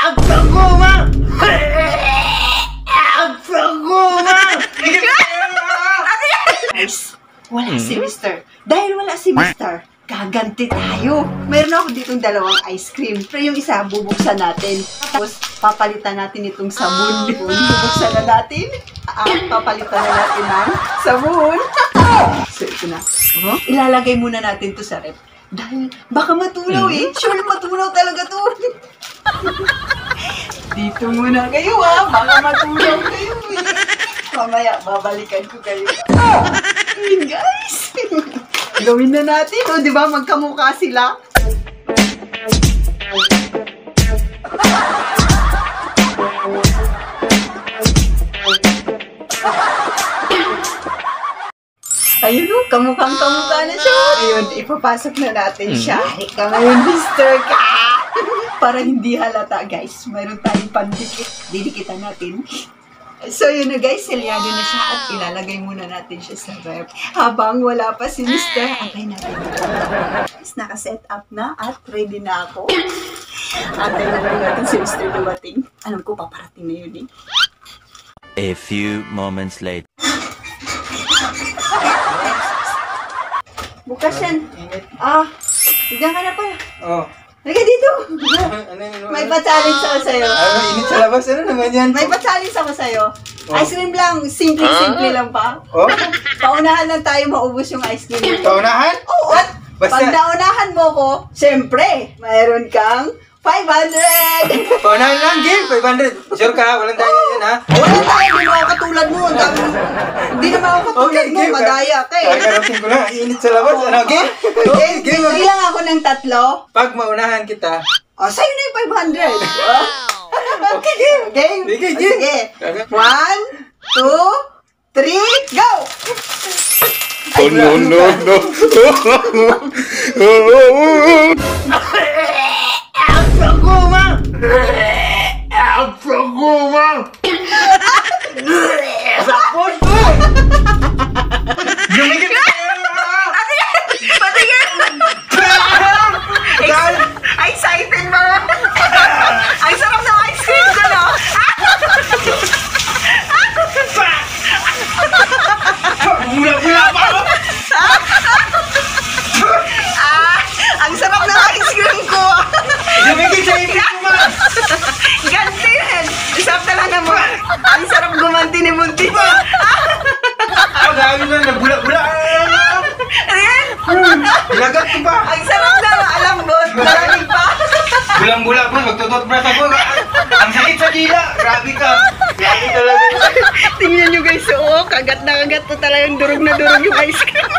Ang sago, ma! Ang sago, ma! Guys, wala si Mister. Dahil wala si Mister, gaganti tayo. Meron ako ditong dalawang ice cream. Pero yung isa, bubuksan natin. Tapos, papalitan natin itong sabon. Bubuksan na natin. Papalitan na natin ng sabon. So, ito na. Ilalagay muna natin to sa rep. Dahil, baka matunaw eh. Sure, matunaw talaga to. Dito muna kayo baka matunaw kayo eh. Mamaya, babalikan ko kayo. Ayun guys. Gawin na natin, di ba? Magkamukha sila. Ayun kamukhang-kamukha na siya. Ayun, ipapasok na natin siya. Ika ngayon, Mr. Ka! Para hindi halata, guys. Mayroon tayong pandikit. Didikitan natin. So, yun na guys, selyado na siya at ilalagay muna natin siya sa rep. Habang wala pa si Mr. Antay natin. Guys, naka-set up na at ready na ako. Antay na lang natin si Mr. dumating. Alam ko, paparating na yun eh. A few moments later. Bukas yan. Diyan ka na pala. Halika dito. May pa-challenge ako sa'yo. Init sa labas. Ano naman yan? May pa-challenge ako sa'yo. Ice cream lang. Simple lang pa. Paunahan lang tayo maubos yung ice cream. Paunahan? Oo. At pag naunahan mo ko, siyempre, mayroon kang 500! Paunahan lang, game. 500. Sure ka? Walang tayo yan, ha? Wala tayo. Hindi naman ako katulad mo. Hindi naman ako katulad mo. Madaya ka eh. Karating ko lang. Init sa labas. Ano, game? Game. Ilang ako ng 3. Pag maunahan kita. Sa'yo na yung 500. Okay, game. Game. Sige, game. Sige. 1, 2, 3, go! Oh no, no, no. Ang sago, ma! Ang sago, ma! Sapon ko! Lumikit ka! Patingin! Excited ba? Ang sarap ng ice cream ko, no? Mula-mula pa ako! Ang sarap ng ice cream ko! Lumikit sa ipin ko, ma! Ganti rin! Isap talaga mo! Ang sarap gumanti ni Munti mo! Ang dami na, nabula-bula! Ayan! Lagat ko pa! Ang sarap na! Alambot! Malamig pa! Bulang-bula po, magtututbrush ako. Ang sakit sa dila! Grabe ka! Grabe talaga! Tingnan nyo guys, kagat na kagat to talagang durog na durog yung ice cream.